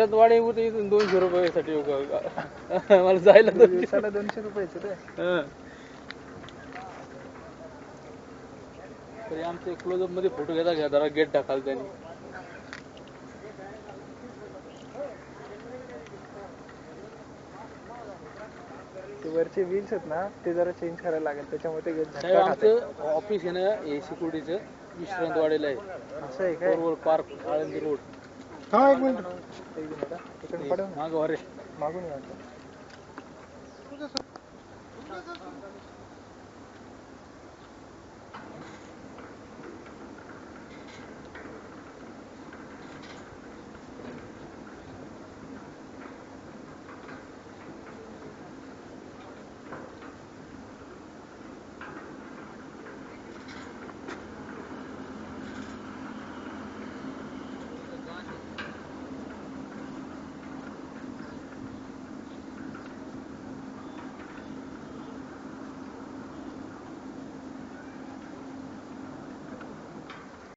विश्रांतवाडी होते इथून 200 रुपयासाठी मला जायला दिवसाला 200 रुपयाचं ते. तरी आमचे क्लोजअप मध्ये फोटो घेता घ्या जरा गेट टाकाल त्यांनी. ते वरचे व्हील्स आहेत ना ते जरा चेंज करायला लागेल त्याच्यामुळे ते साहेब आमचं ऑफिस आहे ना हे सिक्युरिटीचं विश्रांतवाडीला आहे. असं आहे काय? Park Alandi road. हा एक मिनिट इकडे पडव मागं रे मागून या.